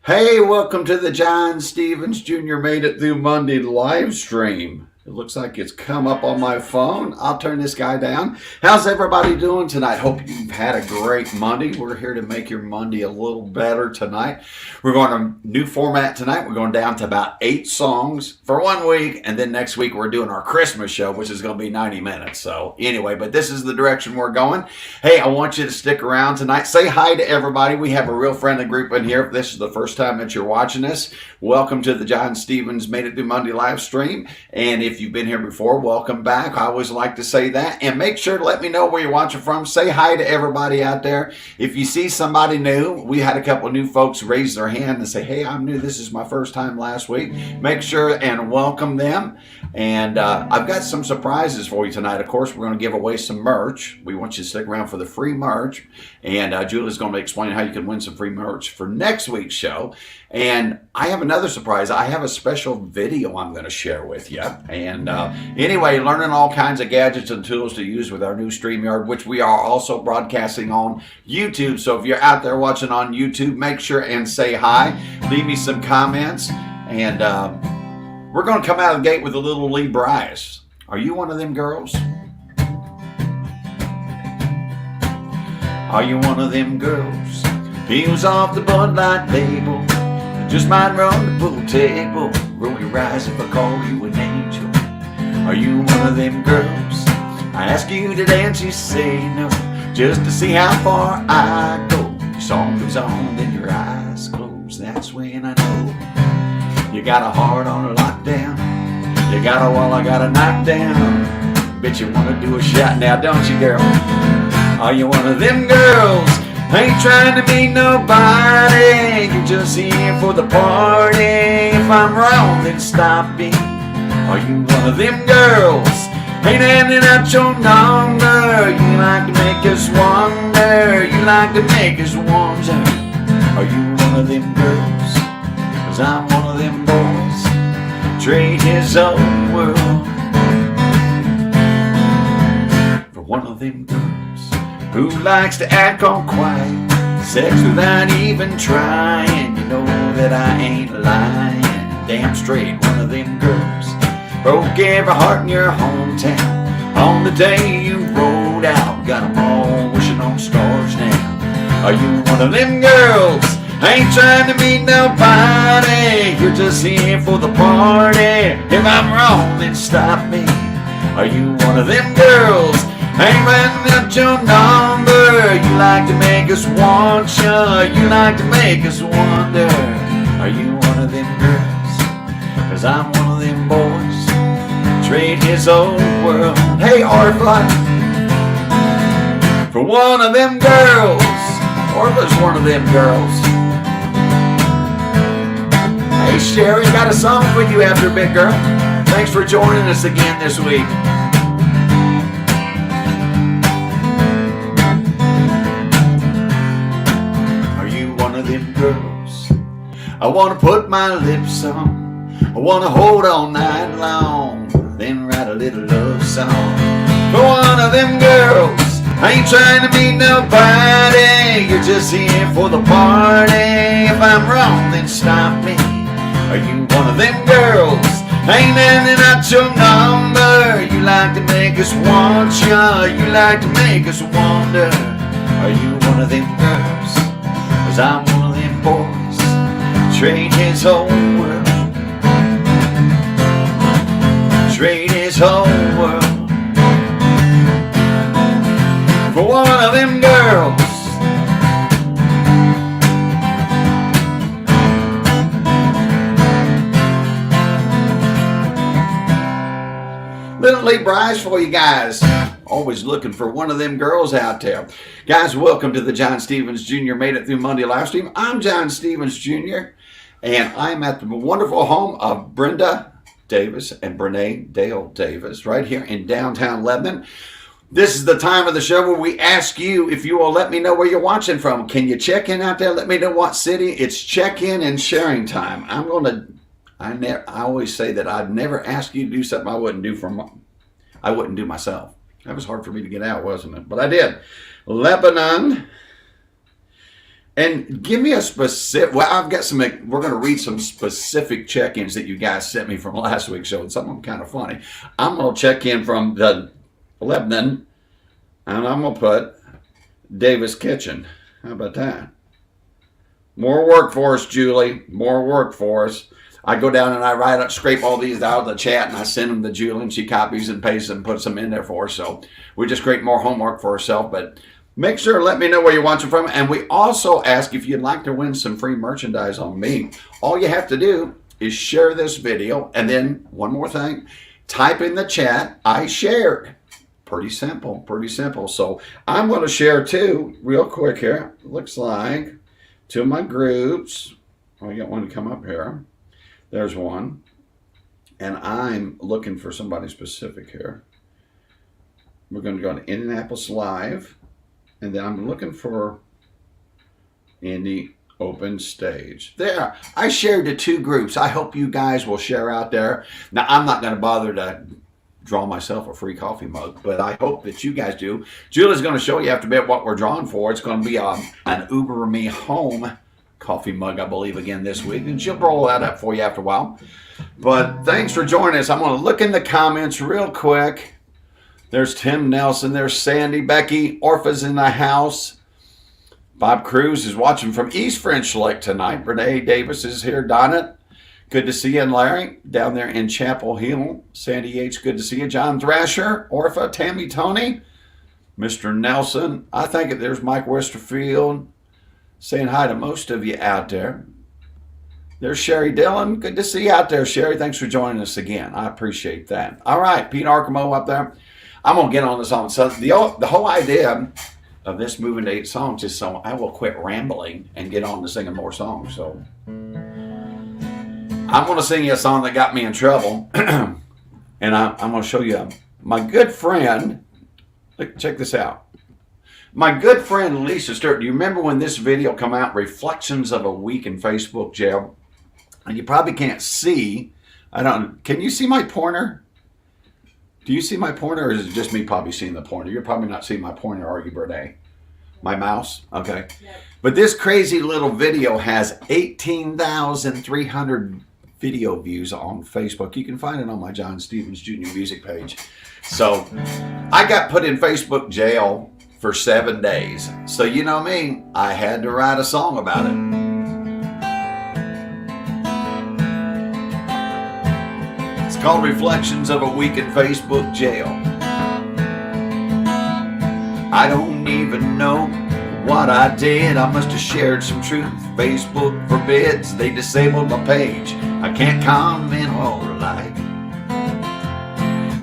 Hey, welcome to the John Stevens Jr. Made It Through Monday live stream. It looks like it's come up on my phone. I'll turn this guy down. How's everybody doing tonight? Hope you've had a great Monday. We're here to make your Monday a little better tonight. We're going to a new format tonight. We're going down to about 8 songs for 1 week. And then next week we're doing our Christmas show, which is going to be 90 minutes. So anyway, but this is the direction we're going. Hey, I want you to stick around tonight. Say hi to everybody. We have a real friendly group in here. If this is the first time that you're watching this, welcome to the John Stevens Made It Through Monday live stream. And if you've been here before, welcome back. I always like to say that. And make sure to let me know where you're watching from. Say hi to everybody out there. If you see somebody new, we had a couple of new folks raise their hand and say, hey, I'm new. This is my first time last week. Make sure and welcome them. And I've got some surprises for you tonight. Of course, we're going to give away some merch. We want you to stick around for the free merch. And Julie's going to explain how you can win some free merch for next week's show. And I have another surprise. I have a special video I'm going to share with you. And anyway, learning all kinds of gadgets and tools to use with our new StreamYard, which we are also broadcasting on YouTube. So if you're out there watching on YouTube, make sure and say hi. Leave me some comments. And we're going to come out of the gate with a little Lee Bryce. Are you one of them girls? Are you one of them girls? Heels off the Bud Light label. Just might run the pool table. Roll your eyes if I call you an angel. Are you one of them girls? I ask you to dance, you say no. Just to see how far I go. Your song goes on, then your eyes close. That's when I know you got a heart on a lockdown. You got a wall I got to knock down. Bet you want to do a shot now, don't you, girl? Are you one of them girls? Ain't trying to be nobody. You're just here for the party. If I'm wrong, then stop me. Are you one of them girls? Ain't handing out your number. You like to make us wonder. You like to make us wonder. Are you one of them girls? 'Cause I'm one of them boys. Trade his own world for one of them girls who likes to act all quiet, sex without even trying. You know that I ain't lying. Damn straight, one of them girls broke every heart in your hometown on the day you rolled out. Got 'em all wishing on stars now. Are you one of them girls? Ain't trying to be nobody. You're just here for the party. If I'm wrong, then stop me. Are you one of them girls? Ain't running up your number. You like to make us want you. You like to make us wonder. Are you one of them girls? 'Cause I'm one of them boys. Trade his old world. Hey, Orpha, for one of them girls. Orpha's one of them girls. Hey, Sherry, got a song for you after a bit, girl. Thanks for joining us again this week. Them girls I want to put my lips on. I want to hold all night long, then write a little love song for one of them girls. I ain't trying to be nobody. You're just here for the party. If I'm wrong, then stop me. Are you one of them girls? Ain't handing out your number. You like to make us want you. You like to make us wonder. Are you one of them girls? 'Cause I'm one of them boys. Trade his whole world. Trade his whole world for one of them girls. Little Lee Bryce for you guys. Always looking for one of them girls out there. Guys, welcome to the John Stevens Jr. Made It Through Monday live stream. I'm John Stevens Jr. and I'm at the wonderful home of Brenda Davis and Brene Dale Davis right here in downtown Lebanon. This is the time of the show where we ask you if you will let me know where you're watching from. Can you check in out there? Let me know what city. It's check-in and sharing time. I always say that I'd never ask you to do something I wouldn't do myself. That was hard for me to get out, wasn't it? But I did. Lebanon, And give me a specific, well, I've got some, we're going to read some specific check-ins that you guys sent me from last week's show, and some of them kind of funny. I'm going to check in from the Lebanon, and I'm going to put Davis Kitchen. How about that? More work for us, Julie. More work for us. I go down and I scrape all these out of the chat, and I send them to Julie, and she copies and pastes and puts them in there for us. So we just create more homework for ourselves, but make sure to let me know where you're watching from. And we also ask if you'd like to win some free merchandise on me. All you have to do is share this video. And then one more thing, type in the chat, I shared. Pretty simple, pretty simple. So I'm going to share two real quick here. Looks like two of my groups. Oh, I got one to come up here. There's one. And I'm looking for somebody specific here. We're going to go to Indianapolis Live. And then I'm looking for Indie Open Stage. There, I shared to two groups. I hope you guys will share out there. Now, I'm not going to bother to draw myself a free coffee mug, but I hope that you guys do. Julie's going to show you after a bit what we're drawing for. It's going to be an Uber Me Home coffee mug, I believe, again this week. And she'll roll that up for you after a while. But thanks for joining us. I'm going to look in the comments real quick. There's Tim Nelson. There's Sandy. Becky. Orpha's in the house. Bob Cruz is watching from East French Lake tonight. Renee Davis is here. Donna, good to see you. And Larry down there in Chapel Hill. Sandy H, good to see you. John Thrasher. Orpha. Tammy Tony. Mr. Nelson. I think there's Mike Westerfield saying hi to most of you out there. There's Sherry Dillon. Good to see you out there, Sherry. Thanks for joining us again. I appreciate that. All right, Pete Arkamo up there. I'm going to get on the song. So the whole idea of this moving to 8 songs is so I will quit rambling and get on to singing more songs. So I'm going to sing you a song that got me in trouble. And I'm going to show you my good friend. Look, check this out. My good friend Lisa Stewart. Do you remember when this video come out, Reflections of a Week in Facebook Jail? And you probably can't see. Can you see my pointer? Do you see my pointer, or is it just me probably seeing the pointer? You're probably not seeing my pointer, are you, Brene? My mouse? Okay. Yep. But this crazy little video has 18,300 video views on Facebook. You can find it on my John Stevens Jr. Music page. So I got put in Facebook jail for 7 days. So you know me, I had to write a song about it. Called Reflections of a Week in Facebook Jail. I don't even know what I did. I must have shared some truth. Facebook forbids. They disabled my page. I can't comment or like.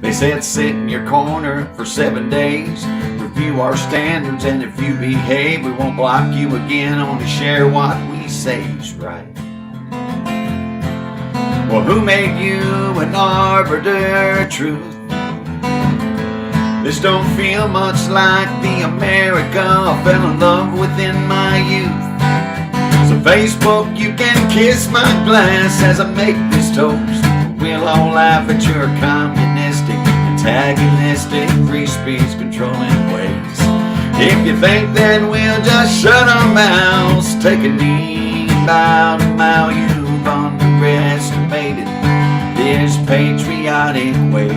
They said sit in your corner for 7 days. Review our standards, and if you behave, we won't block you again. Only share what we say's right. Well, who made you an arbiter of truth? This don't feel much like the America I fell in love with in my youth. So Facebook, you can kiss my glass as I make this toast. We'll all laugh at your communistic, antagonistic, free speech controlling ways. If you think that we'll just shut our mouths, take a knee, bow to bow, you've underestimated this patriotic way.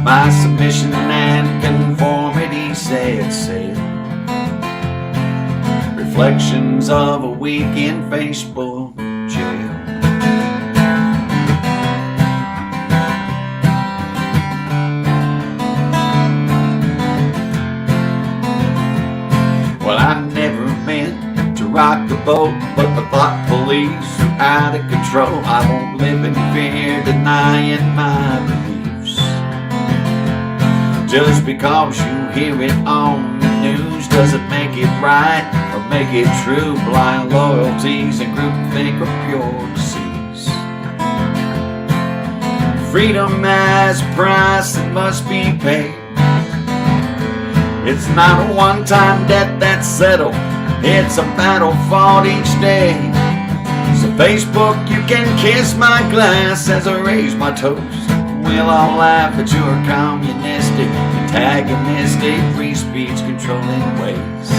My submission and conformity said. Reflections of a Week in Facebook Jail. Well, I never meant to rock the boat, but the thought police are out of control. I won't live in fear, denying my beliefs. Just because you hear it on the news doesn't make it right or make it true. Blind loyalties and groupthink are pure disease. Freedom has a price that must be paid. It's not a one-time debt that's settled. It's a battle fought each day. So Facebook, you can kiss my glass as I raise my toast. We'll all laugh at your communistic, antagonistic, free speech controlling ways.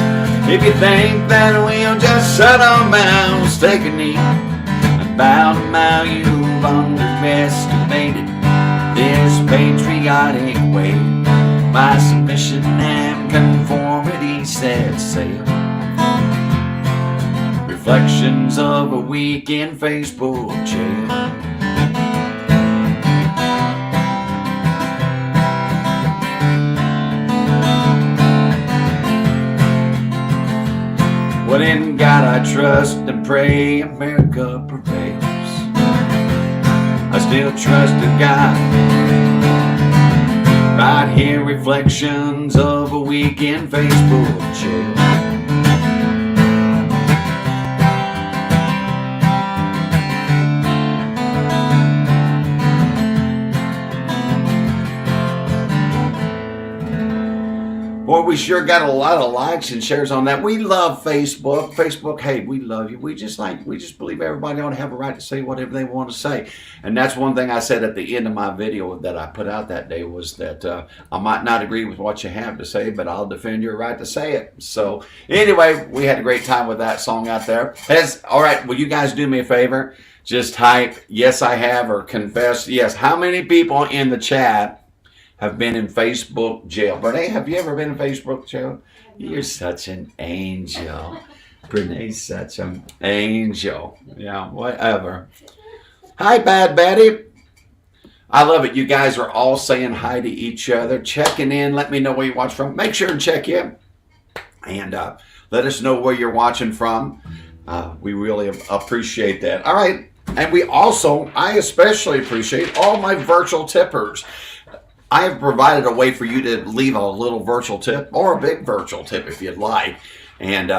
If you think that we'll just shut our mouths, take a knee and bow to how you've underestimated this patriotic way. My submission and conformity set sail. Reflections of a week in Facebook jail. Well, in God I trust and pray America prevails. I still trust in God. Right here, reflections of a week in Facebook jail. Boy, we sure got a lot of likes and shares on that. We love Facebook. Facebook, hey, we love you. We just believe everybody ought to have a right to say whatever they want to say. And that's one thing I said at the end of my video that I put out that day was that I might not agree with what you have to say, but I'll defend your right to say it. So anyway, we had a great time with that song out there. All right, will you guys do me a favor? Just type, yes, I have, or confess, yes. How many people in the chat have been in Facebook jail? Brene, have you ever been in Facebook jail? You're such an angel. Brene's such an angel. Yeah, whatever. Hi, Bad Betty. I love it. You guys are all saying hi to each other, checking in. Let me know where you watch from. Make sure and check in. And let us know where you're watching from. We really appreciate that. All right. And I especially appreciate all my virtual tippers. I have provided a way for you to leave a little virtual tip or a big virtual tip if you'd like. And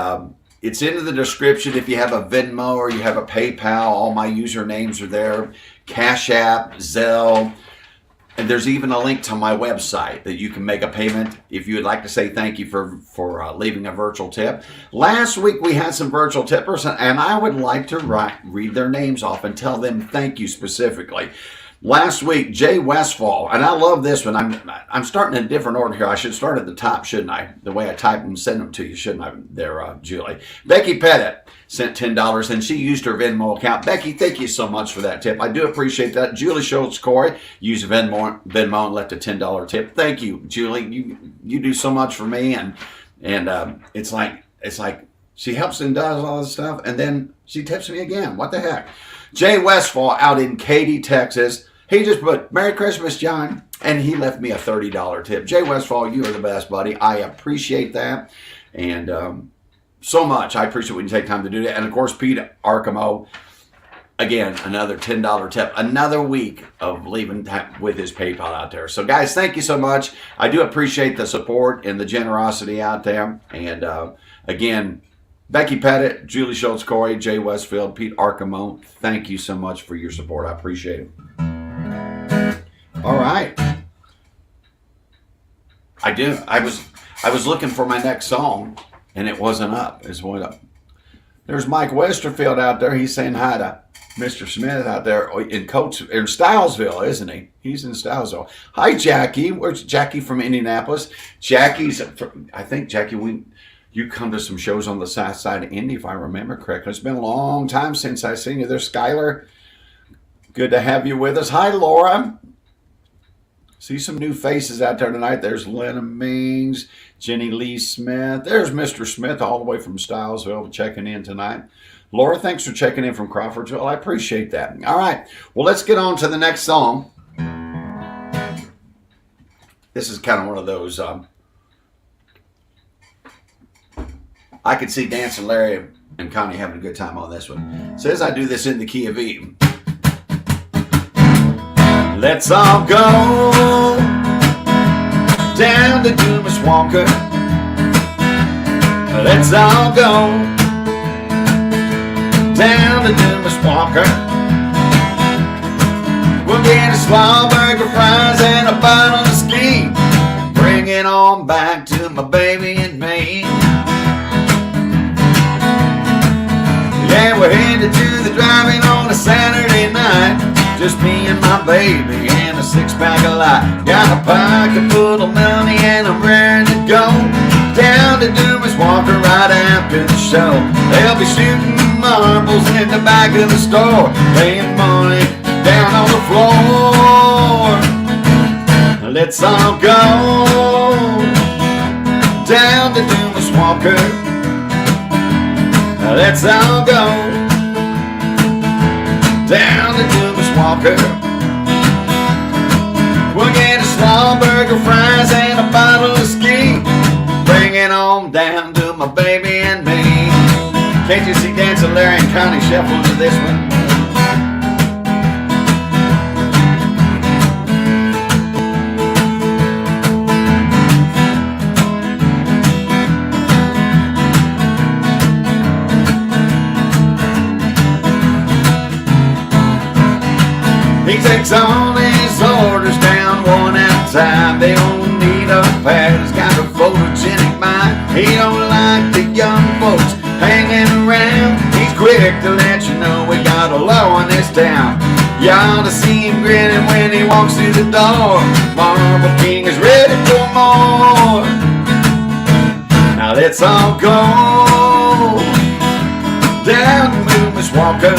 it's in the description. If you have a Venmo or you have a PayPal, all my usernames are there. Cash App, Zelle. And there's even a link to my website that you can make a payment if you would like to say thank you for leaving a virtual tip. Last week we had some virtual tippers, and I would like to read their names off and tell them thank you specifically. Last week, Jay Westfall, and I love this one. I'm starting in a different order here. I should start at the top, shouldn't I? The way I type them and send them to you, shouldn't I? There, Julie. Becky Pettit sent $10, and she used her Venmo account. Becky, thank you so much for that tip. I do appreciate that. Julie Schultz Corey used Venmo and left a $10 tip. Thank you, Julie. You do so much for me, and it's like she helps and does all this stuff, and then she tips me again. What the heck? Jay Westfall out in Katy, Texas. He just put, Merry Christmas, John. And he left me a $30 tip. Jay Westfall, you are the best, buddy. I appreciate that. And so much. I appreciate when you take time to do that. And, of course, Pete Arkamo, again, another $10 tip. Another week of leaving with his PayPal out there. So, guys, thank you so much. I do appreciate the support and the generosity out there. And, again, Becky Pettit, Julie Schultz Corey, Jay Westfield, Pete Arkamo, thank you so much for your support. I appreciate it. All right. I do. I was looking for my next song, and it wasn't up. It's one up. There's Mike Westerfield out there. He's saying hi to Mr. Smith out there in Stylesville, isn't he? He's in Stylesville. Hi, Jackie. Where's Jackie from Indianapolis? I think, Jackie, you come to some shows on the south side of Indy, if I remember correctly. It's been a long time since I've seen you there. Skylar, good to have you with us. Hi, Laura. See some new faces out there tonight. There's Lena Mings, Jenny Lee Smith. There's Mr. Smith all the way from Stylesville checking in tonight. Laura, thanks for checking in from Crawfordsville. I appreciate that. All right. Well, let's get on to the next song. This is kind of one of those... I could see Dancing Larry and Connie having a good time on this one. It says I do this in the key of E. Let's all go down to Dumas Walker. Let's all go down to Dumas Walker. We'll get a small burger, fries, and a bottle of ski. Bring it on back to my baby and me. Yeah, we're headed to the drive-in on a Saturday night. Just me and my baby and a six-pack of light. Got a pocket full of money and I'm ready to go down to Dumas Walker right right after the show. They'll be shooting marbles in the back of the store, laying money down on the floor. Let's all go down to Dumas Walker. Let's all go down to Dumas Walker. We'll get a slaw burger, fries, and a bottle of ski. Bring it on down to my baby and me. Can't you see dancing Larry and Connie shuffle to this one? He takes all his orders down one at a time. They don't need a pad, he's got a photogenic mind. He don't like the young folks hanging around. He's quick to let you know we got a law in this town. You ought to see him grinning when he walks through the door. Marble King is ready for more. Now let's all go down to Dumas Walker.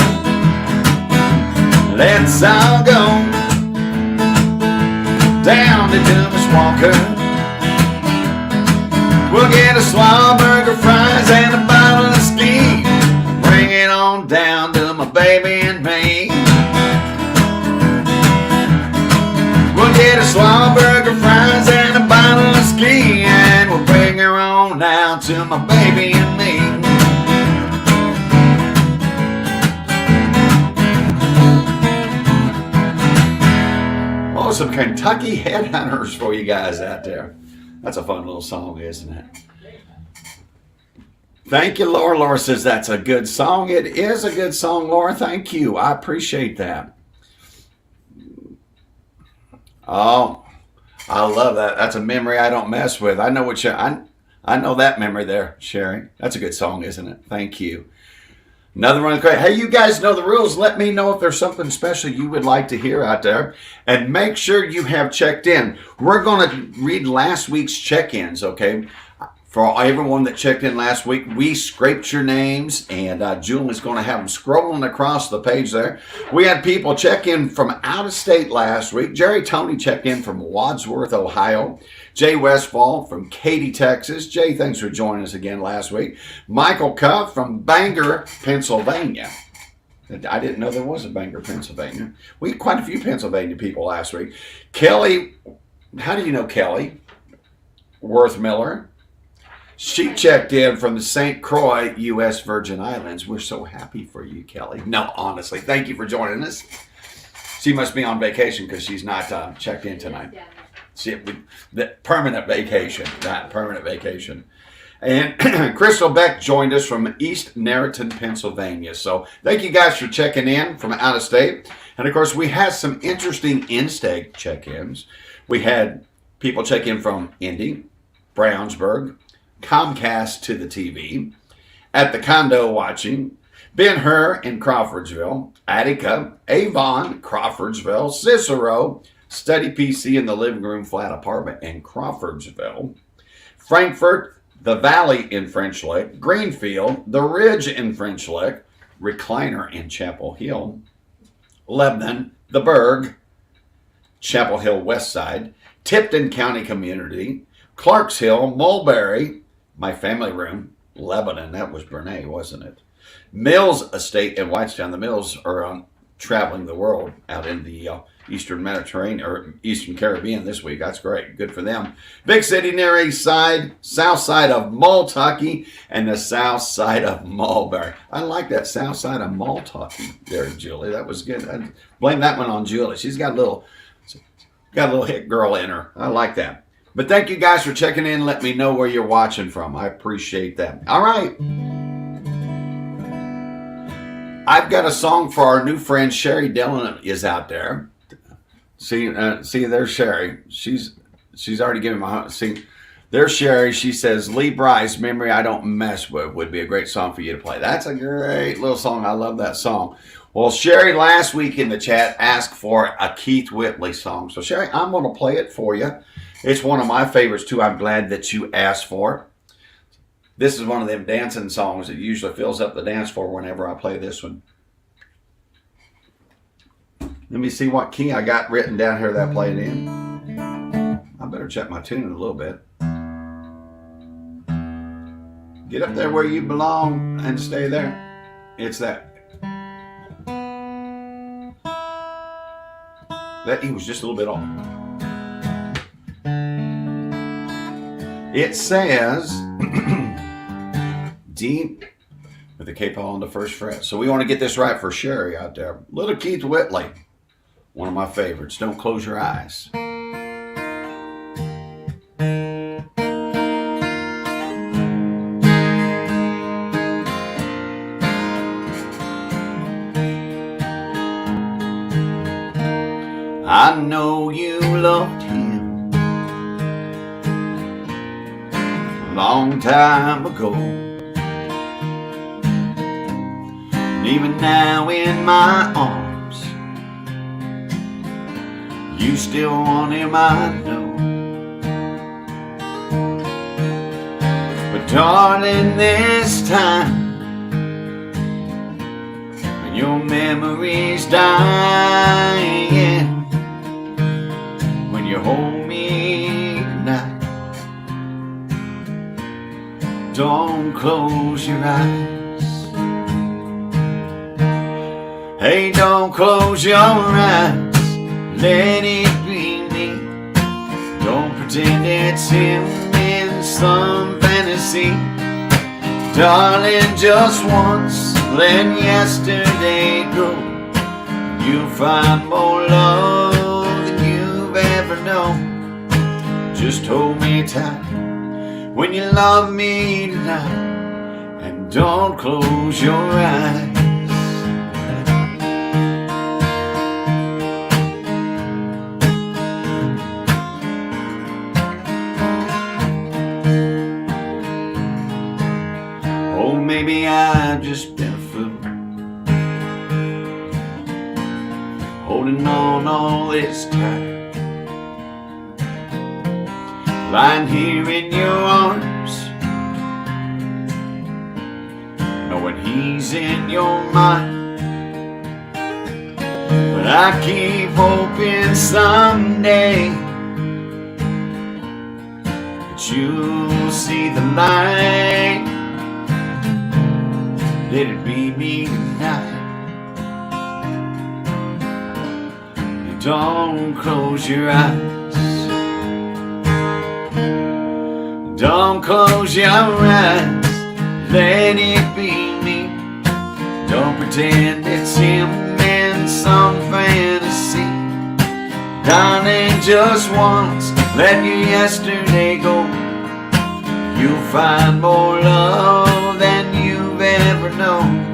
Let's all go down to Dumas Walker. We'll get a slaw burger, fries, and a bottle of ski. Bring it on down to my baby and me. We'll get a slaw burger, fries, and a bottle of ski, and we'll bring her on down to my baby and me. Some Kentucky headhunters for you guys out there. That's a fun little song, isn't it? Thank you, Laura. Laura says that's a good song. It is a good song, Laura. Thank you. I appreciate that. Oh, I love that. That's a memory I don't mess with. I know what you. I know that memory there, Sherry. That's a good song, isn't it? Thank you. Another one. Hey, you guys know the rules. Let me know if there's something special you would like to hear out there. And make sure you have checked in. We're going to read last week's check-ins, okay? For everyone that checked in last week, we scraped your names, and Julie's going to have them scrolling across the page there. We had people check in from out of state last week. Jerry Tony checked in from Wadsworth, Ohio. Jay Westfall from Katy, Texas. Jay, thanks for joining us again last week. Michael Cuff from Bangor, Pennsylvania. I didn't know there was a Bangor, Pennsylvania. We had quite a few Pennsylvania people last week. Kelly, how do you know Kelly? Worth Miller. She checked in from the St. Croix, U.S. Virgin Islands. We're so happy for you, Kelly. No, honestly, thank you for joining us. She must be on vacation because she's not checked in tonight. The permanent vacation, not permanent vacation. And Crystal Beck joined us from East Narraton, Pennsylvania. So thank you guys for checking in from out of state. And of course, we had some interesting in-state check-ins. We had people check in from Indy, Brownsburg, Comcast to the TV, at the condo watching, Ben-Hur in Crawfordsville, Attica, Avon, Crawfordsville, Cicero, Study PC in the living room flat apartment in Crawfordsville, Frankfurt, the Valley in French Lick, Greenfield, the Ridge in French Lick, Recliner in Chapel Hill, Lebanon, the Berg, Chapel Hill West Side, Tipton County Community, Clarks Hill, Mulberry, my family room, Lebanon, that was Brene, wasn't it? Mills Estate in Whitestown. The Mills are traveling the world out in the Eastern Mediterranean or Eastern Caribbean this week. That's great. Good for them. Big city near East Side, south side of Maltucky, and the south side of Mulberry. I like that south side of Maltucky there, Julie. That was good. I blame that one on Julie. She's got a little hit girl in her. I like that. But thank you guys for checking in. Let me know where you're watching from. I appreciate that. All right. I've got a song for our new friend Sherry Dillon is out there. See, there's Sherry. She's already given my see. There's Sherry. She says, Lee Bryce, Memory I Don't Mess With would be a great song for you to play. That's a great little song. I love that song. Well, Sherry last week in the chat asked for a Keith Whitley song. So Sherry, I'm going to play it for you. It's one of my favorites too. I'm glad that you asked for it. This is one of them dancing songs that usually fills up the dance floor whenever I play this one. Let me see what key I got written down here that I played in. I better check my tuning a little bit. Get up there where you belong and stay there. It's that. That E was just a little bit off. It says D with the K pedal on the first fret. So we want to get this right for Sherry out there. Little Keith Whitley, one of my favorites. Don't close your eyes. I know you loved him a long time ago, and even now in my arms you still want him, I know. But darling, this time when your memory's dying, you hold me tonight, don't close your eyes. Hey, don't close your eyes, let it be me. Don't pretend it's him in some fantasy. Darling, just once, let yesterday go. You'll find more love ever know. Just hold me tight when you love me tonight, and don't close your eyes. Oh, maybe I've just been a fool, holding on all this time, lying here in your arms, knowing he's in your mind. But I keep hoping someday that you'll see the light. Let it be me tonight. Don't close your eyes. Don't close your eyes, let it be me. Don't pretend it's him in some fantasy. Darling, just once, let your yesterday go. You'll find more love than you've ever known.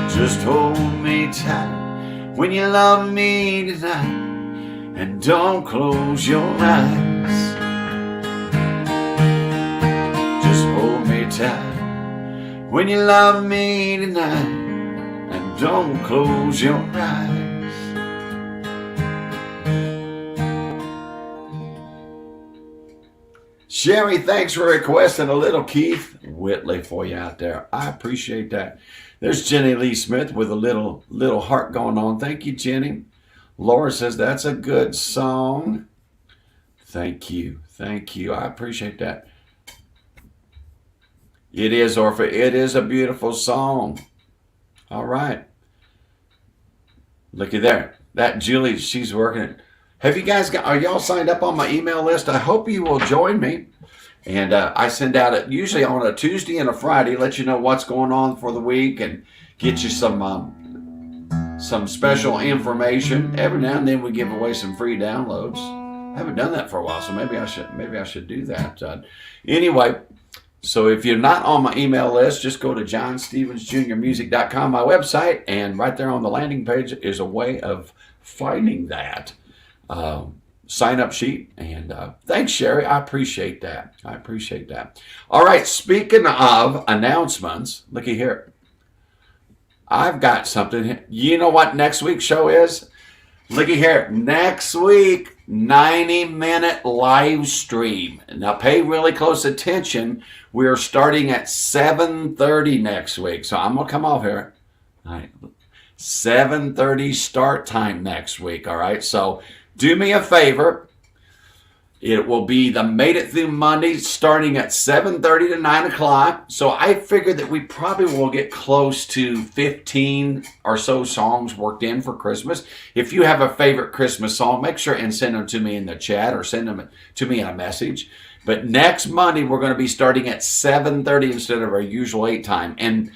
Just hold me tight when you love me tonight, and don't close your eyes. Tight when you love me tonight, and don't close your eyes. Sherry, thanks for requesting a little Keith Whitley for you out there. I appreciate that. There's Jenny Lee Smith with a little heart going on. Thank you, Jenny. Laura says that's a good song. Thank you. Thank you. I appreciate that. It is, Orpha. It is a beautiful song. All right. Looky there. That Julie, she's working it. Have you guys are y'all signed up on my email list? I hope you will join me. And I send out usually on a Tuesday and a Friday, let you know what's going on for the week and get you some special information. Every now and then we give away some free downloads. I haven't done that for a while, so maybe I should do that. Anyway. So if you're not on my email list, just go to JohnStevensJrMusic.com, my website, and right there on the landing page is a way of finding that sign-up sheet. And thanks, Sherry. I appreciate that. I appreciate that. All right, speaking of announcements, looky here. I've got something. You know what next week's show is? Looky here. Next week, 90-minute live stream. Now pay really close attention. We're starting at 7:30 next week. So I'm going to come off here. All right. 7:30 start time next week. All right. So do me a favor. It will be the Made It Through Monday starting at 7:30 to 9 o'clock. So I figured that we probably will get close to 15 or so songs worked in for Christmas. If you have a favorite Christmas song, make sure and send them to me in the chat or send them to me in a message. But next Monday, we're going to be starting at 7:30 instead of our usual 8 time. And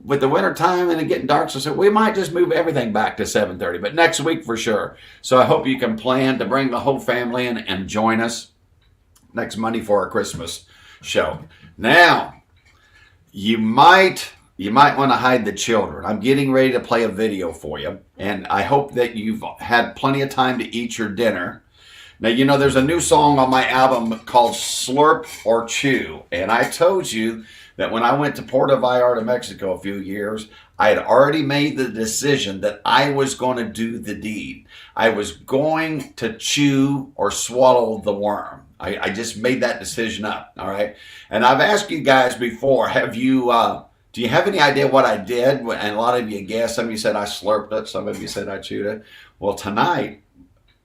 with the winter time and it getting dark, so we might just move everything back to 7:30, but next week for sure. So I hope you can plan to bring the whole family in and join us next Monday for our Christmas show. Now, you might want to hide the children. I'm getting ready to play a video for you, and I hope that you've had plenty of time to eat your dinner. Now, you know, there's a new song on my album called Slurp or Chew, and I told you that when I went to Puerto Vallarta, Mexico a few years, I had already made the decision that I was going to do the deed. I was going to chew or swallow the worm. I just made that decision up, all right? And I've asked you guys before, do you have any idea what I did? And a lot of you guessed. Some of you said I slurped it. Some of you said I chewed it. Well, tonight,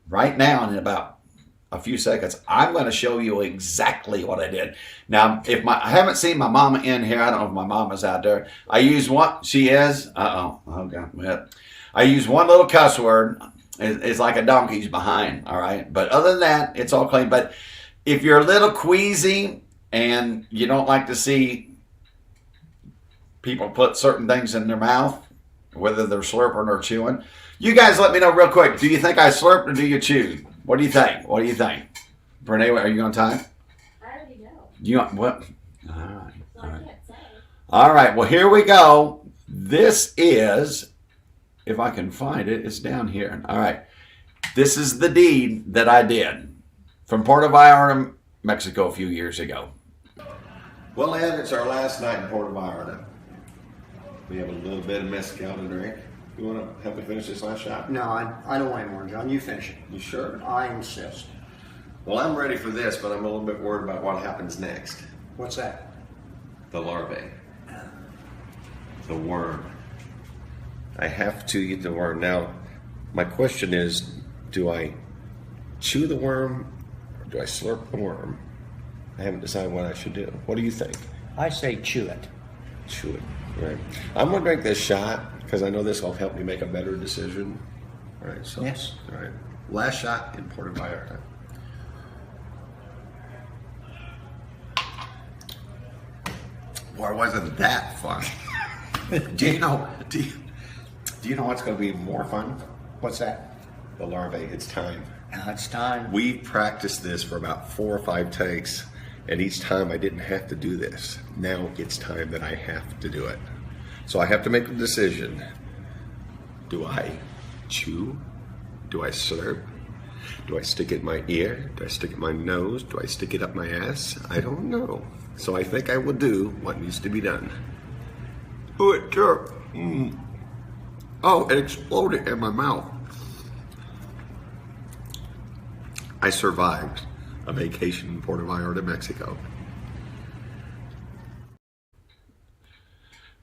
right now, in about a few seconds, I'm going to show you exactly what I did. Now, I haven't seen my mama in here. I don't know if my mama's out there. I use one. She is. Oh God. I use one little cuss word. It's like a donkey's behind. All right. But other than that, it's all clean. But if you're a little queasy and you don't like to see people put certain things in their mouth, whether they're slurping or chewing, you guys let me know real quick. Do you think I slurped or do you chew? What do you think? What do you think? Brene, are you on time? I already know. You want what? All right. So I can't say. All right. Well, here we go. This is, if I can find it, it's down here. All right. This is the deed that I did from Puerto Vallarta, Mexico a few years ago. Well, Ed, it's our last night in Puerto Vallarta. We have a little bit of mezcal to drink. You want to help me finish this last shot? No, I don't want any more, John. You finish it. You sure? I insist. Well, I'm ready for this, but I'm a little bit worried about what happens next. What's that? The larvae. The worm. I have to eat the worm. Now, my question is, do I chew the worm or do I slurp the worm? I haven't decided what I should do. What do you think? I say chew it. Chew it. Right. I'm going to drink this shot because I know this will help me make a better decision. All right. So, yes. All right. Last shot in Puerto Vallarta. Boy, wasn't that fun? Do you know what's going to be more fun? What's that? The larvae. It's time. Now it's time. We've practiced this for about 4 or 5 takes, and each time I didn't have to do this. Now it's time that I have to do it. So I have to make a decision. Do I chew? Do I slurp? Do I stick it in my ear? Do I stick it in my nose? Do I stick it up my ass? I don't know. So I think I will do what needs to be done. Oh, it jerked. Oh, it exploded in my mouth. I survived a vacation in Puerto Vallarta, Mexico.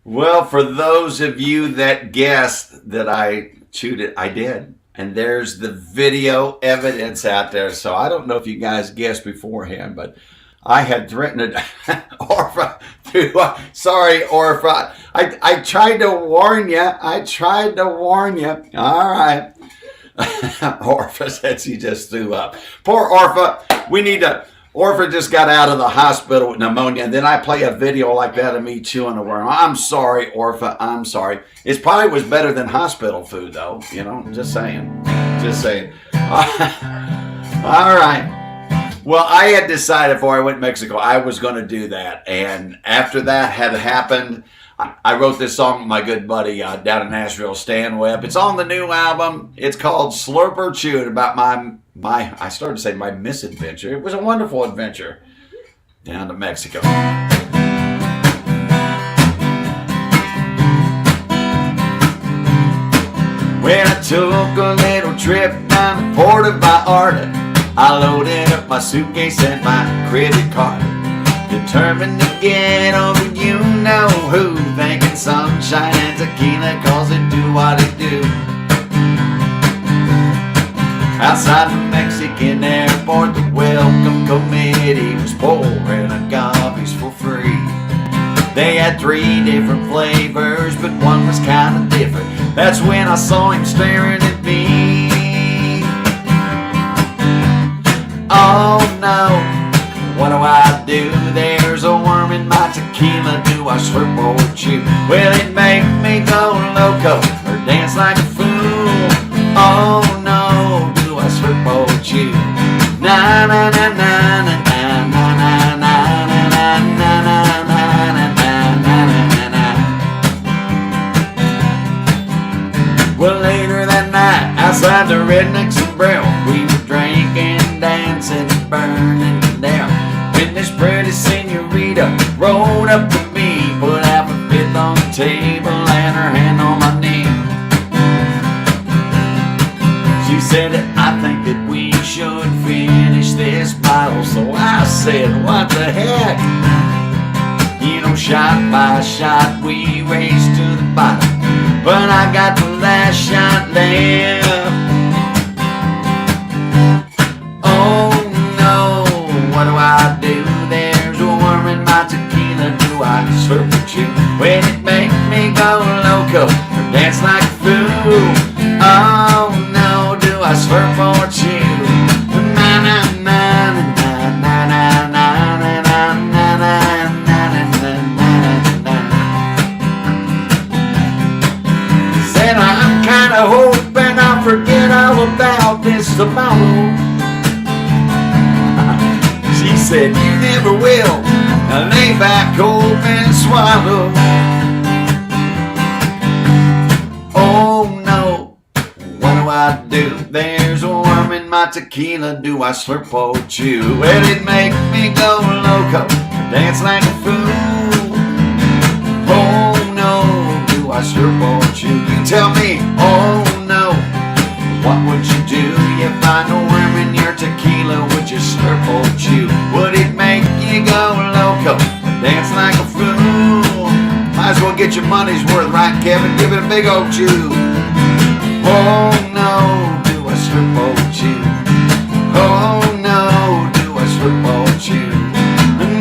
Well, for those of you that guessed that I chewed it, I did. And there's the video evidence out there. So I don't know if you guys guessed beforehand, but I had threatened Orpha to, sorry, Orpha. I tried to warn you. All right. Orpha said she just threw up. Poor Orpha. Orpha just got out of the hospital with pneumonia, and then I play a video like that of me chewing a worm. I'm sorry, Orpha. I'm sorry. It probably was better than hospital food, though. You know, just saying. Just saying. All right. Well, I had decided before I went to Mexico, I was going to do that. And after that had happened, I wrote this song with my good buddy down in Nashville, Stan Webb. It's on the new album. It's called Slurp or Chew. It's about I started to say my misadventure. It was a wonderful adventure down to Mexico. When I took a little trip down to Puerto Port Vallarta. I loaded up my suitcase and my credit card, determined to get over you know who, thinking sunshine and tequila cause it do what it do. Outside the Mexican airport, the welcome committee was pouring agaves for free. They had 3 different flavors, but one was kind of different. That's when I saw him staring at me. Oh no, what do I do? There's a worm in my tequila. Do I slurp or chew? Will it make me go loco or dance like a fool? Oh no, do I slurp or chew? Na na na na na na na na na na na na. Well, later that night, outside the redneck sombrero, we were drinking, dancing, burning down, when this pretty senorita rolled up to me, put half a fifth on the table and her hand on my knee. She said, I think that we should finish this bottle. So I said, what the heck? You know, shot by shot we raced to the bottom, but I got the last shot left. Oh no, what do I do? There's a worm in my tequila. Do I slurp or chew? Will it make me go loco or dance like a fool? Oh no, do I slurp or chew? Na na na na na na na na na na na. Said I'm kinda hoping I'll forget all about this tomorrow. She said, you never will. Now lay back, open and swallow. Oh no, what do I do? There's a worm in my tequila. Do I slurp or chew? Will it make me go loco, dance like a fool? Oh no, do I slurp or chew? You tell me, oh no, what would you do? You find a worm in your tequila, would you slurp or chew? Would it make you go loco, dance like a fool? Might as well get your money's worth, right, Kevin? Give it a big old chew. Oh no, do I slurp or chew? Oh no, do I slurp or chew?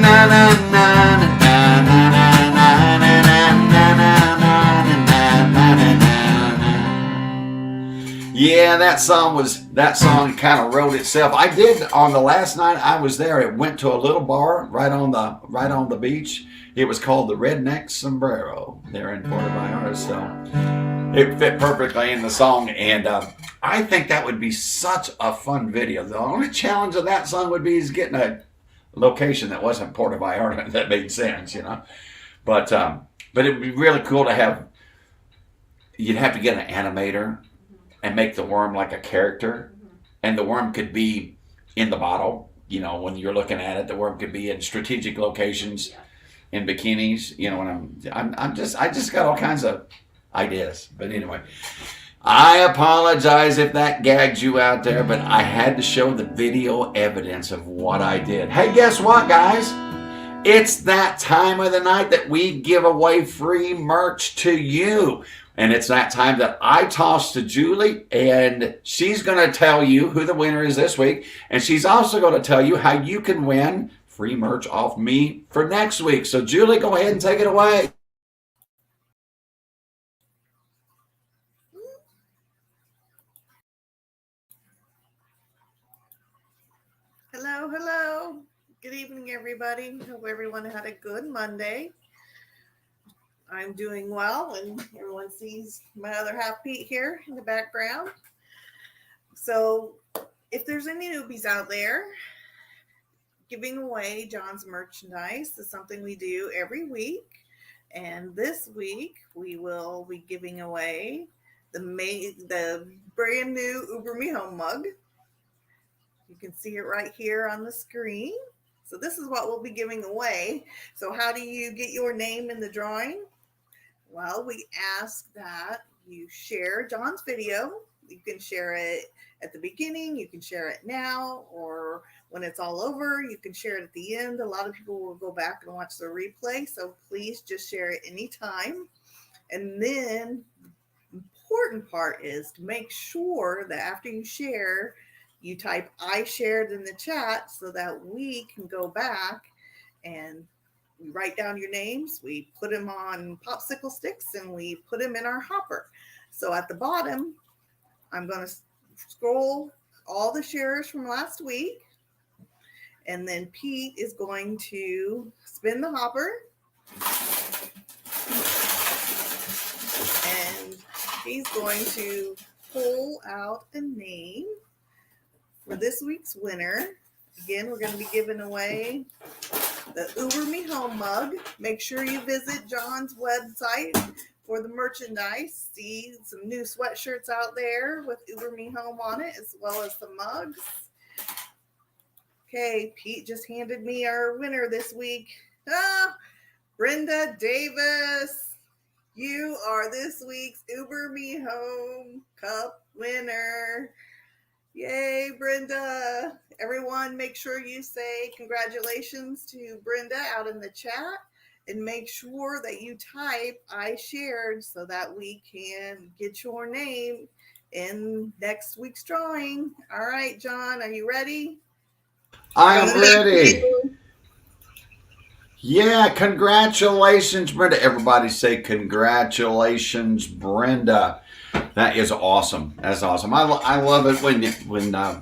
Na na na na na na na na na na na na. Yeah, that song kind of wrote itself. I did on the last night I was there. It went to a little bar right on the beach. It was called the Redneck Sombrero there in Puerto Vallarta. So it fit perfectly in the song, and I think that would be such a fun video. The only challenge of that song would be is getting a location that wasn't Puerto Vallarta that made sense, you know. But it would be really cool to have. You'd have to get an animator and make the worm like a character, and the worm could be in the bottle. You know, when you're looking at it, the worm could be in strategic locations, in bikinis. You know, when I just got all kinds of ideas. But anyway, I apologize if that gagged you out there, but I had to show the video evidence of what I did. Hey, guess what, guys? It's that time of the night that we give away free merch to you. And it's that time that I toss to Julie, and she's going to tell you who the winner is this week. And she's also going to tell you how you can win free merch off me for next week. So, Julie, go ahead and take it away. Hello, hello. Good evening, everybody. Hope everyone had a good Monday. I'm doing well, and everyone sees my other half Pete here in the background. So if there's any newbies out there, giving away John's merchandise is something we do every week. And this week, we will be giving away the brand new Uber Me Home mug. You can see it right here on the screen. So this is what we'll be giving away. So how do you get your name in the drawing? Well, we ask that you share John's video You can share it at the beginning, you can share it now, or when it's all over, you can share it at the end. A lot of people will go back and watch the replay, so please just share it anytime. And then the important part is to make sure that after you share, you type I shared in the chat so that we can go back and we write down your names, we put them on popsicle sticks, and we put them in our hopper. So at the bottom, I'm going to scroll all the shares from last week, and then Pete is going to spin the hopper, and he's going to pull out a name for this week's winner. Again, we're going to be giving away the Uber Me Home mug. Make sure you visit John's website for the merchandise. See some new sweatshirts out there with Uber Me Home on it, as well as some mugs. Okay, Pete just handed me our winner this week. Brenda Davis. You are this week's Uber Me Home Cup winner. Yay, Brenda. Everyone, make sure you say congratulations to Brenda out in the chat, and make sure that you type I shared so that we can get your name in next week's drawing. All right, John, are you ready? I am ready. Yeah, congratulations, Brenda. Everybody say congratulations, Brenda. That is awesome. That's awesome. I love it when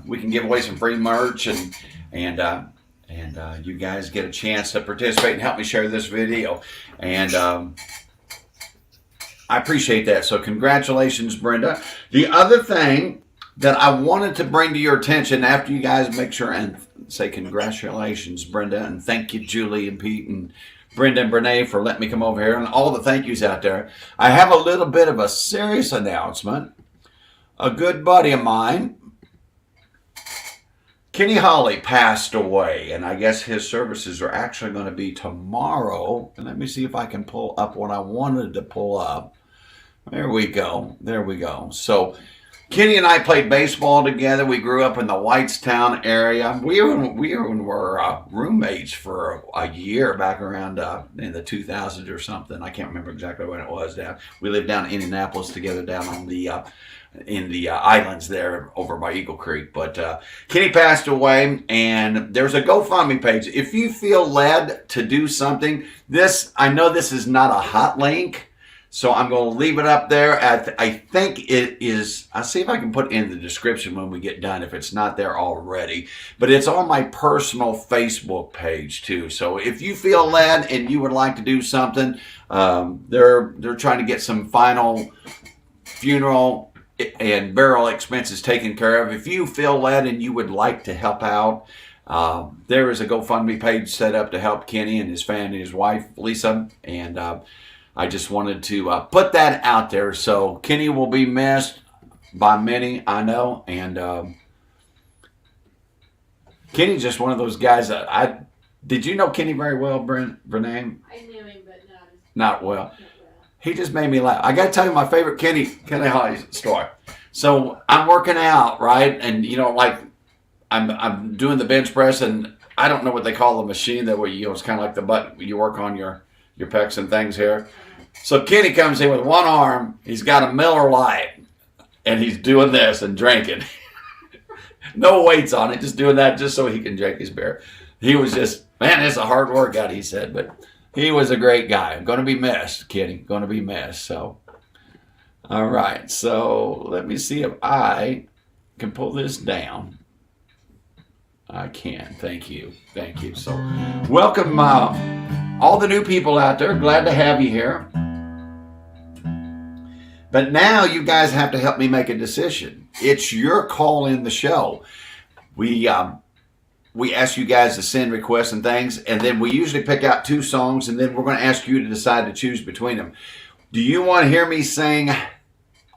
we can give away some free merch and you guys get a chance to participate and help me share this video. And I appreciate that. So congratulations, Brenda. The other thing that I wanted to bring to your attention after you guys make sure and say congratulations, Brenda, and thank you, Julie and Pete and Brenda and Brene, for letting me come over here, and all the thank yous out there. I have a little bit of a serious announcement. A good buddy of mine, Kenny Holly, passed away, and I guess his services are actually going to be tomorrow. And let me see if I can pull up what I wanted to pull up. There we go. There we go. So Kenny and I played baseball together. We grew up in the Whitestown area. We were roommates for a year back around in the 2000s or something. I can't remember exactly when it was. We lived down in Indianapolis together down on the in the islands there over by Eagle Creek. But Kenny passed away, and there's a GoFundMe page. If you feel led to do something, I know this is not a hot link, so I'm going to leave it up there. I think it is. I'll see if I can put it in the description when we get done if it's not there already. But it's on my personal Facebook page too. So if you feel led and you would like to do something, they're trying to get some final funeral and burial expenses taken care of. If you feel led and you would like to help out, there is a GoFundMe page set up to help Kenny and his family, his wife Lisa, and I just wanted to put that out there. So Kenny will be missed by many, I know. And Kenny's just one of those guys that did you know Kenny very well, Brene? I knew him, but not well. He just made me laugh. I got to tell you my favorite Kenny Holly story. So I'm working out, right? And like I'm doing the bench press, and I don't know what they call the machine that where it's kind of like the butt you work on your pecs and things here. So Kenny comes in with one arm. He's got a Miller Lite, and he's doing this and drinking. No weights on it, just doing that just so he can drink his beer. He was just, man, it's a hard workout, he said, but he was a great guy. Going to be missed, Kenny. Going to be missed. So, all right. So let me see if I can pull this down. I can. Thank you. Thank you. So welcome all the new people out there. Glad to have you here. But now you guys have to help me make a decision. It's your call in the show. We ask you guys to send requests and things, and then we usually pick out 2 songs, and then we're going to ask you to decide to choose between them. Do you want to hear me sing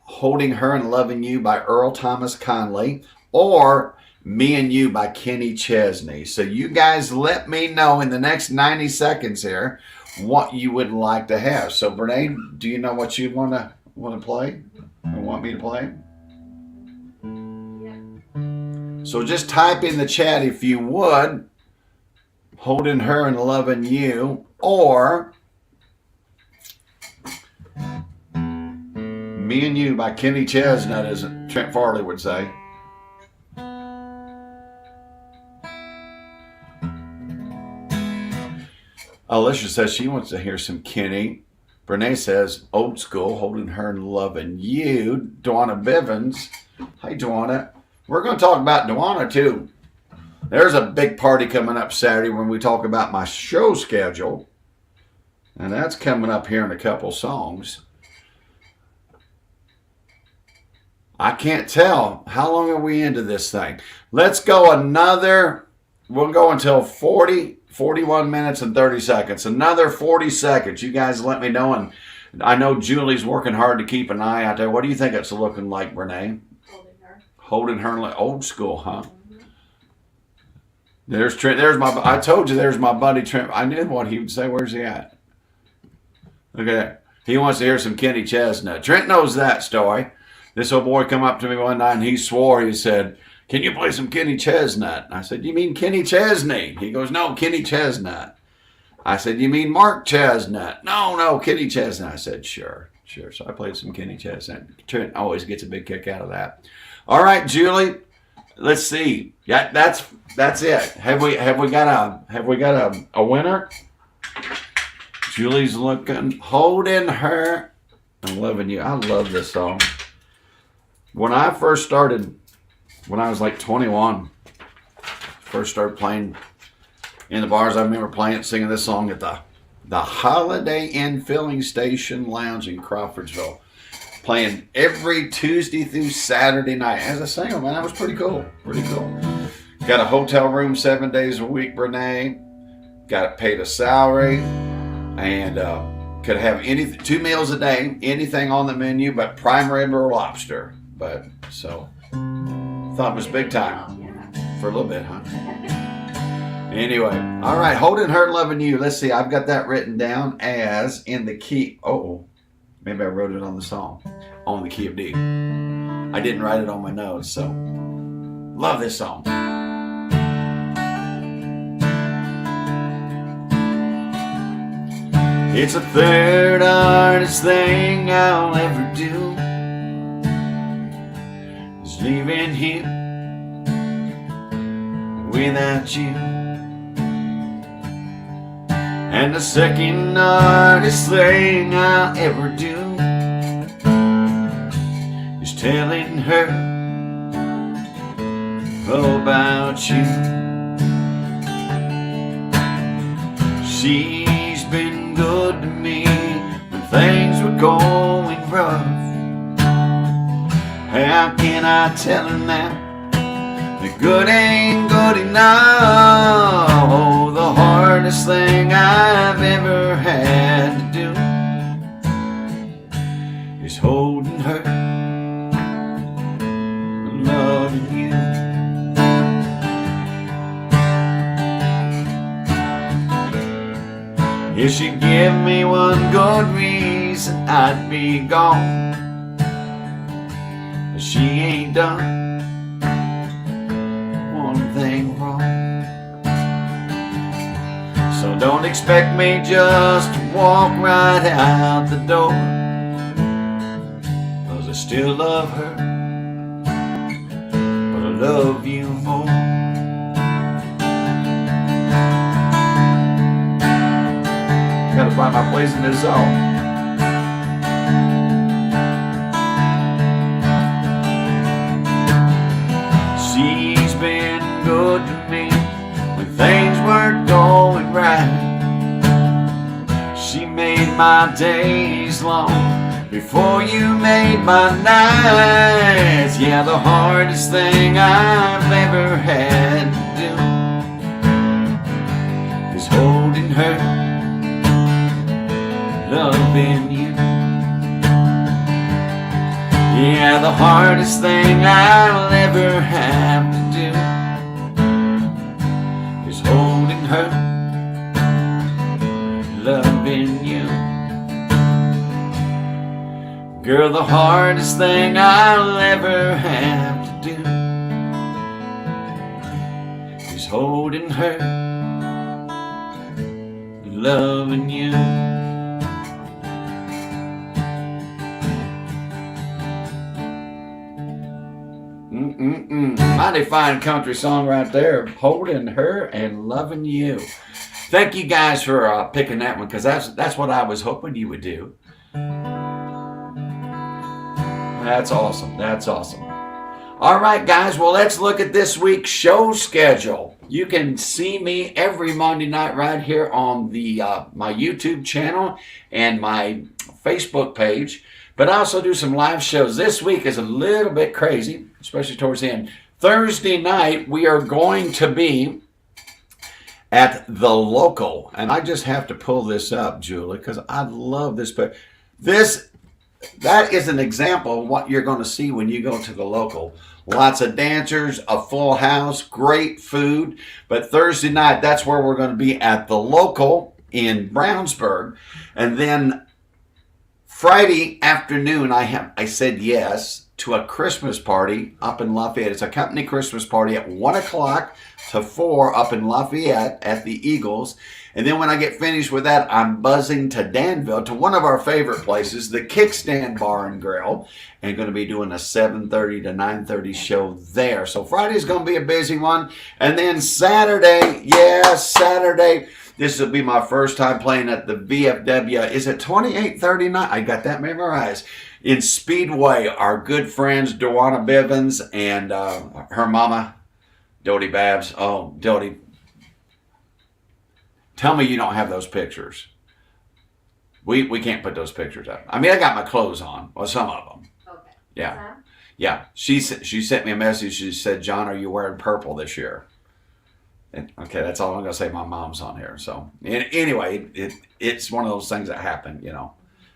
Holding Her and Loving You by Earl Thomas Conley, or Me and You by Kenny Chesney? So you guys let me know in the next 90 seconds here what you would like to have. So Brene, do you know what you want to play or want me to play? So just type in the chat if you would, holding her and loving you, or Me and You by Kenny Chestnut, as Trent Farley would say. Alicia says she wants to hear some Kenny. Brene says, Old School, Holding Her and Loving You. Dwana Bivens. Hey, Dwana. We're going to talk about Dwana, too. There's a big party coming up Saturday when we talk about my show schedule. And that's coming up here in a couple songs. I can't tell. How long are we into this thing? Let's go another. We'll go until 41 minutes and 30 seconds. Another 40 seconds. You guys let me know. And I know Julie's working hard to keep an eye out there. What do you think it's looking like, Renee? Holding her. Holding her like Old School, huh? There's Trent. I told you there's my buddy Trent. I knew what he would say. Where's he at? Look at that. He wants to hear some Kenny Chestnut. Trent knows that story. This old boy come up to me one night and he swore. He said, can you play some Kenny Chestnut? I said, you mean Kenny Chesney? He goes, no, Kenny Chestnut. I said, you mean Mark Chestnut? No, Kenny Chestnut. I said, sure. So I played some Kenny Chestnut. Trent always gets a big kick out of that. All right, Julie, let's see. Yeah, that's it. Have we got a winner? Julie's looking, Holding Her and Loving You. I love this song. When I first started, when I was like 21, first started playing in the bars, I remember singing this song at the Holiday Inn Filling Station Lounge in Crawfordsville. Playing every Tuesday through Saturday night as a singer, man. That was pretty cool. Got a hotel room 7 days a week, Brene. Got paid a salary. And could have 2 meals a day, anything on the menu but prime rib or lobster. But so thought it was big time for a little bit, huh? Anyway, all right, Holding Her, Loving You. Let's see, I've got that written down as in the key. Oh, maybe I wrote it on the song, on the key of D. I didn't write it on my notes, so love this song. It's the third hardest thing I'll ever do, is leaving here without you. And the second hardest thing I'll ever do is telling her about you. She's been good to me when things were going rough. How can I tell her now that good ain't good enough? Oh, the hardest thing I've ever had to do is holding her and loving you. If she'd give me one good reason, I'd be gone. But she ain't done one thing wrong. So don't expect me just to walk right out the door, 'cause I still love her, but I love you more. Gotta find my place in this song. She's been good to me when things weren't going right. She made my days long before you made my nights. Yeah, the hardest thing I've ever had to do is holding her, loving you. Yeah, the hardest thing I'll ever have to do is holding her, loving you. Girl, the hardest thing I'll ever have to do holding her, loving you. Mighty fine country song right there, holding her and loving you. Thank you guys for picking that one, because that's what I was hoping you would do. That's awesome. That's awesome. All right, guys. Well, let's look at this week's show schedule. You can see me every Monday night right here on the my YouTube channel and my Facebook page. But I also do some live shows. This week is a little bit crazy, especially towards the end. Thursday night, we are going to be at the local. And I just have to pull this up, Julie, because I love this. But that is an example of what you're going to see when you go to the local. Lots of dancers, a full house, great food. But Thursday night, that's where we're going to be at the local in Brownsburg. And then Friday afternoon, I said yes to a Christmas party up in Lafayette. It's a company Christmas party at 1 o'clock to 4 up in Lafayette at the Eagles. And then when I get finished with that, I'm buzzing to Danville to one of our favorite places, the Kickstand Bar and Grill, and going to be doing a 7:30 to 9:30 show there. So Friday's going to be a busy one. And then Saturday, Saturday, this will be my first time playing at the VFW. Is it 2839? I got that memorized. In Speedway, our good friends, Dewana Bivens and her mama, Dodie Babs. Oh, Dodie, tell me you don't have those pictures. We can't put those pictures up. I mean, I got my clothes on, or some of them. Okay. Yeah. Yeah. She sent me a message. She said, John, are you wearing purple this year? And, okay, that's all I'm going to say. My mom's on here. So anyway, it's one of those things that happen, you know.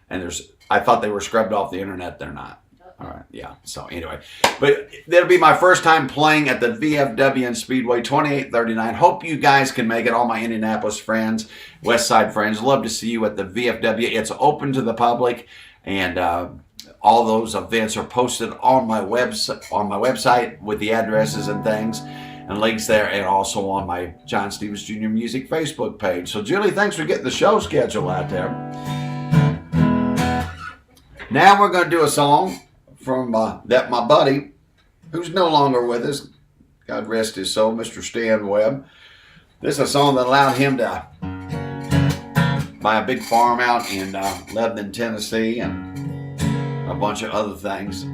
And I thought they were scrubbed off the internet. They're not. All right, yeah. So anyway, but that'll be my first time playing at the VFW and Speedway, 2839. Hope you guys can make it. All my Indianapolis friends, West Side friends, love to see you at the VFW. It's open to the public, and all those events are posted on my website with the addresses and things and links there, and also on my John Stevens Jr. Music Facebook page. So Julie, thanks for getting the show schedule out there. Now we're going to do a song from that my buddy, who's no longer with us, God rest his soul, Mr. Stan Webb. This is a song that allowed him to buy a big farm out in Lebanon, Tennessee, and a bunch of other things.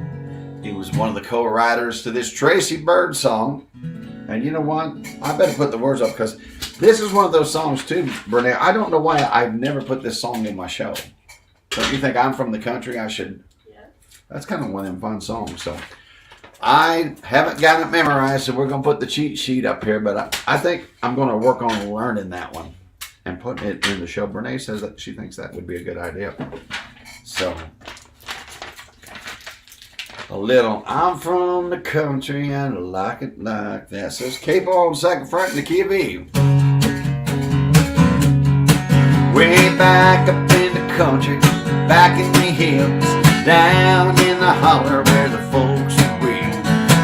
He was one of the co-writers to this Tracy Byrd song. And you know what? I better put the words up, because this is one of those songs too, Brene. I don't know why I've never put this song in my show. Don't you think I'm from the country? I should. Yeah. That's kind of one of them fun songs. So I haven't got it memorized, so we're going to put the cheat sheet up here. But I think I'm going to work on learning that one and putting it in the show. Brene says that she thinks that would be a good idea. So a little, I'm from the country and I like it like that. Says capo on second front in the key of E. Way back up in the country, back in the hills, down in the holler where the folks are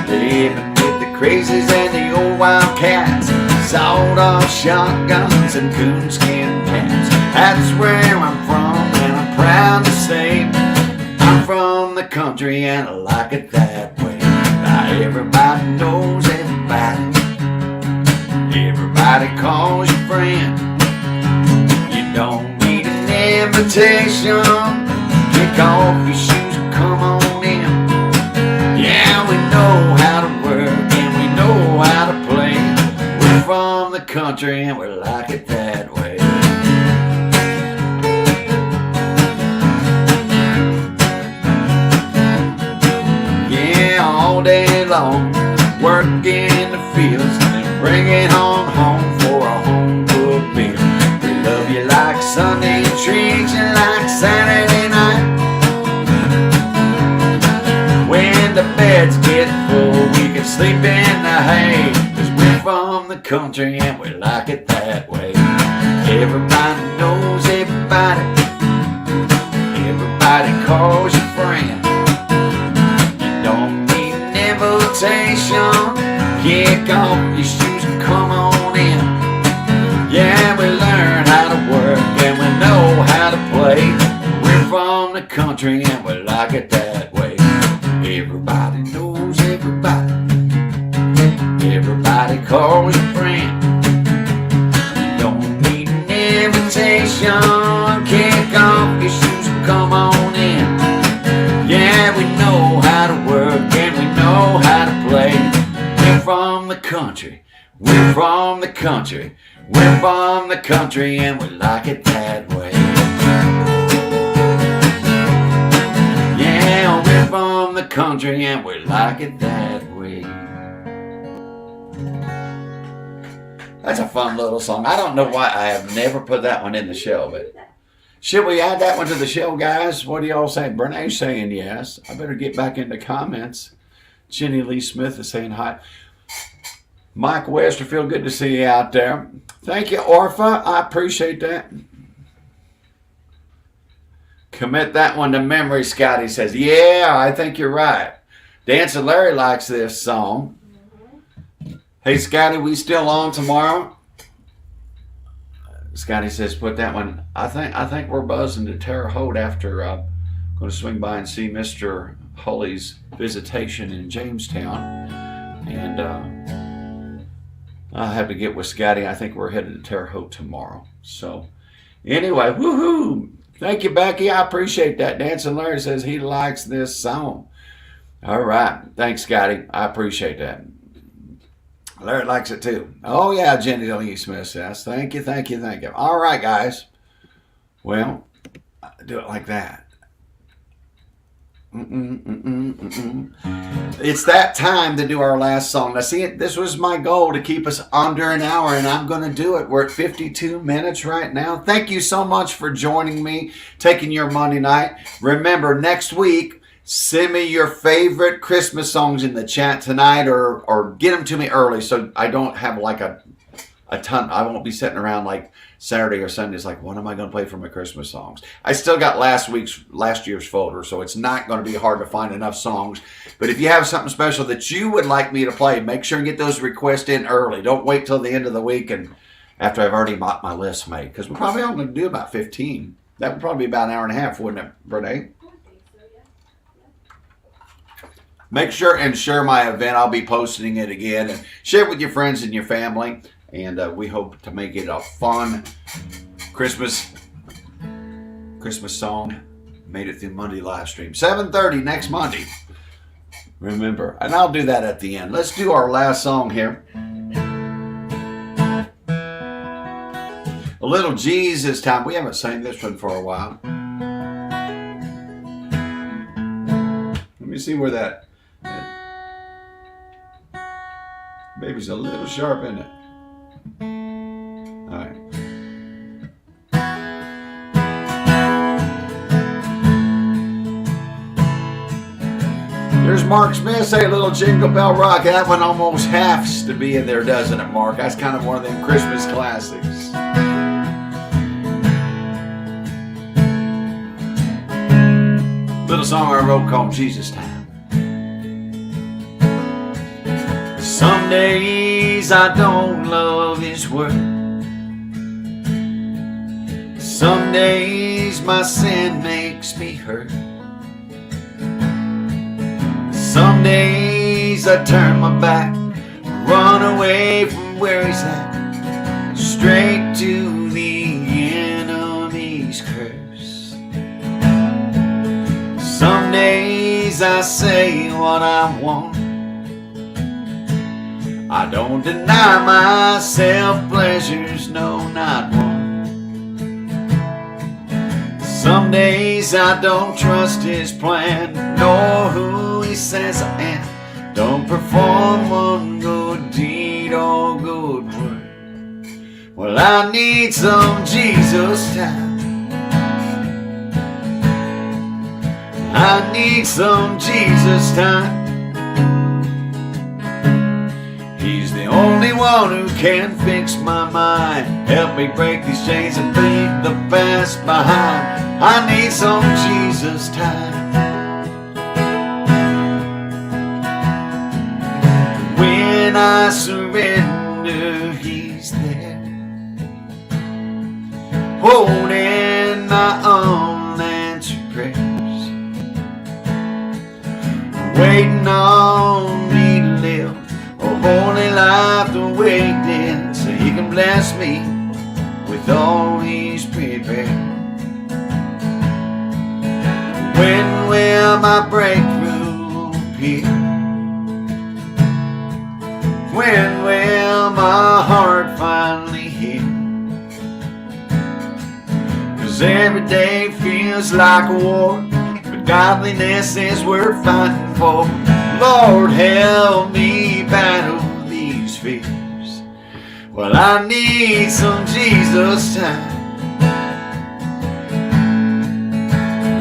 living with the crazies and the old wildcats, sawed-off shotguns and coonskin hats. That's where I'm from, and I'm proud to say I'm from the country and I like it that way. Now everybody knows everybody. Everybody calls you friend. You don't need an invitation. Kick off your shoes and come on in. Yeah, we know how to work and we know how to play. We're from the country and we like it that way. All day long, working in the fields and bringing home for a home-cooked meal. We love you like Sunday, treat you like Saturday night. When the beds get full, we can sleep in the hay, 'cause we're from the country and we like it that way. Everybody knows everybody. Everybody calls you friend. Kick off your shoes and come on in. Yeah, we learn how to work and we know how to play. We're from the country and we like it that way. Everybody knows everybody. Everybody calls you friend. Don't need an invitation. Kick off your shoes and come on in. Yeah, we know how to work and we know how to play. We're from the country. We're from the country. We're from the country and we like it that way. Yeah, we're from the country and we like it that way. That's a fun little song. I don't know why I have never put that one in the show, but should we add that one to the show, guys? What do y'all say? Bernae's saying yes. I better get back into comments. Jenny Lee Smith is saying hi. Mike Westerfield, good to see you out there. Thank you, Orpha. I appreciate that. Commit that one to memory, Scotty says. Yeah, I think you're right. Dancing Larry likes this song. Hey, Scotty, we still on tomorrow? Scotty says, put that one. I think we're buzzing to Terre Haute after going to swing by and see Mr. Hulley's visitation in Jamestown. And I'll have to get with Scotty. I think we're headed to Terre Haute tomorrow. So anyway, woohoo. Thank you, Becky. I appreciate that. Dancing Larry says he likes this song. All right. Thanks, Scotty. I appreciate that. Larry likes it too. Oh, yeah, Jenny Lee Smith says. Thank you, thank you, thank you. All right, guys. Well, do it like that. It's that time to do our last song. Now, see, this was my goal to keep us under an hour, and I'm going to do it. We're at 52 minutes right now. Thank you so much for joining me, taking your Monday night. Remember, next week, send me your favorite Christmas songs in the chat tonight, or get them to me early so I don't have like a ton. I won't be sitting around like Saturday or Sunday. It's like, what am I going to play for my Christmas songs? I still got last year's folder, so it's not going to be hard to find enough songs. But if you have something special that you would like me to play, make sure and get those requests in early. Don't wait till the end of the week and after I've already got my list made, because we're probably only going to do about 15. That would probably be about an hour and a half, wouldn't it, Bernae? Make sure and share my event. I'll be posting it again. And share it with your friends and your family. And we hope to make it a fun Christmas song. Made it through Monday live stream. 7:30 next Monday. Remember. And I'll do that at the end. Let's do our last song here. A little Jesus time. We haven't sang this one for a while. Let me see where that baby's a little sharp, isn't it? All right. There's Mark Smith, say a little Jingle Bell Rock. That one almost has to be in there, doesn't it, Mark? That's kind of one of them Christmas classics. Little song I wrote called Jesus Time. Some days I don't love His word. Some days my sin makes me hurt. Some days I turn my back, run away from where He's at, straight to the enemy's curse. Some days I say what I want. I don't deny myself pleasures, no, not one. Some days I don't trust His plan, nor who He says I am. Don't perform one good deed or good word. Well, I need some Jesus time. I need some Jesus time. He's the only one who can fix my mind, help me break these chains and leave the past behind. I need some Jesus time. When I surrender wonder he's there, holding my unanswered prayers, waiting on me to live a holy life to waiting so he can bless me with all he's prepared. When will my breakthrough appear? When will my heart finally heal? 'Cause every day feels like a war, but godliness is worth fighting for. Lord, help me battle these fears. Well, I need some Jesus time.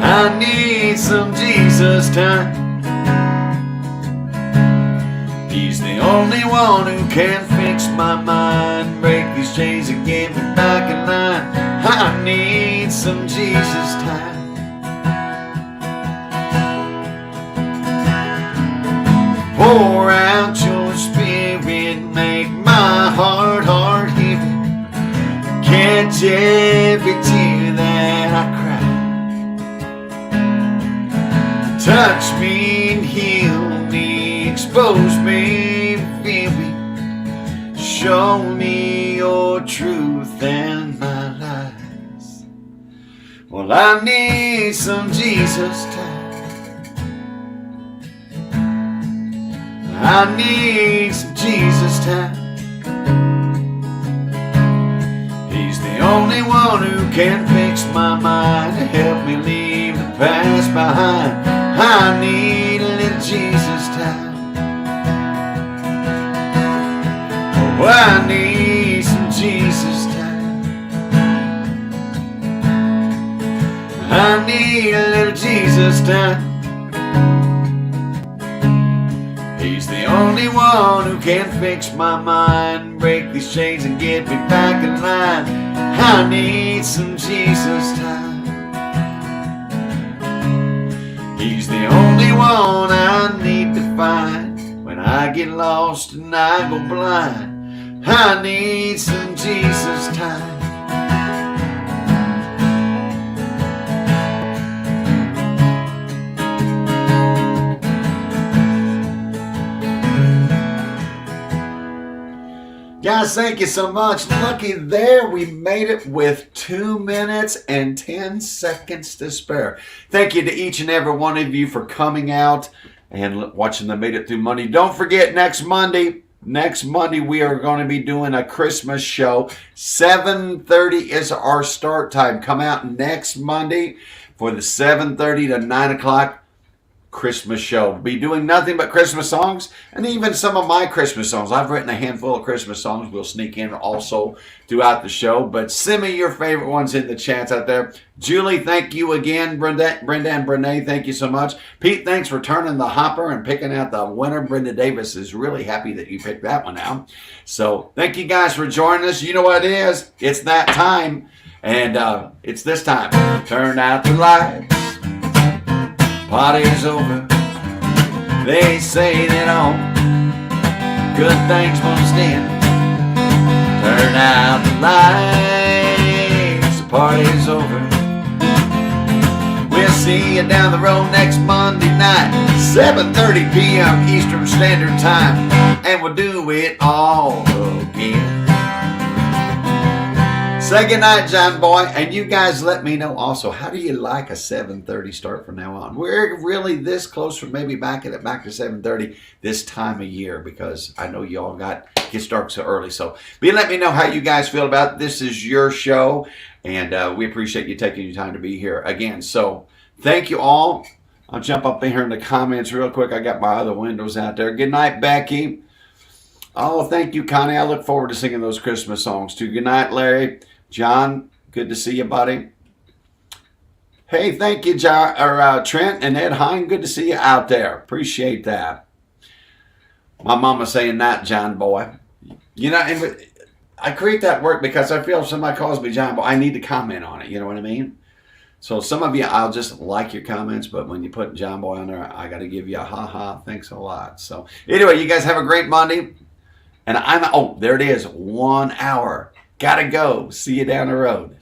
I need some Jesus time. He's the only one who can fix my mind, break these chains and get me back in line. I need some Jesus time. Pour out your spirit, make my heart heavy, catch every tear that I cry. Touch me and heal me, expose me, feel me, show me your truth and my lies. Well, I need some Jesus time. I need some Jesus time. He's the only one who can fix my mind, to help me leave the past behind. I need a little Jesus time. Oh, I need some Jesus time. I need a little Jesus time. He's the only one who can fix my mind, break these chains and get me back in line. I need some Jesus time. He's the only one I need to find when I get lost and I go blind. I need some Jesus time. Guys, thank you so much. Looky there, we made it with 2 minutes and 10 seconds to spare. Thank you to each and every one of you for coming out and watching the Made It Through Monday. Don't forget, next Monday we are going to be doing a Christmas show. 7:30 is our start time. Come out next Monday for the 7:30 to 9 o'clock Christmas show. We'll be doing nothing but Christmas songs, and even some of my Christmas songs. I've written a handful of Christmas songs. We'll sneak in also throughout the show, but send me your favorite ones in the chats out there. Julie, thank you again. Brenda and Brene, thank you so much. Pete, thanks for turning the hopper and picking out the winner. Brenda Davis is really happy that you picked that one out. So thank you guys for joining us. You know what it is. It's that time, and it's this time. Turn out the lights. Party's over. They say that all good things must end. Turn out the lights. The party's over. We'll see you down the road next Monday night, 7:30 p.m. Eastern Standard Time, and we'll do it all again. Say goodnight, John Boy, and you guys let me know also, how do you like a 7:30 start from now on? We're really this close from maybe back to 7:30 this time of year, because I know you all get started so early. So let me know how you guys feel about it. This is your show, and we appreciate you taking your time to be here again. So thank you all. I'll jump up in here in the comments real quick. I got my other windows out there. Good night, Becky. Oh, thank you, Connie. I look forward to singing those Christmas songs too. Good night, Larry. John, good to see you, buddy. Hey, thank you, Trent and Ed Hine. Good to see you out there. Appreciate that. My mama saying that, John Boy. You know, and I create that work because I feel if somebody calls me John Boy, I need to comment on it. You know what I mean? So some of you, I'll just like your comments, but when you put John Boy on there, I got to give you a ha-ha. Thanks a lot. So anyway, you guys have a great Monday. And oh, there it is, 1 hour. Gotta go. See you down the road.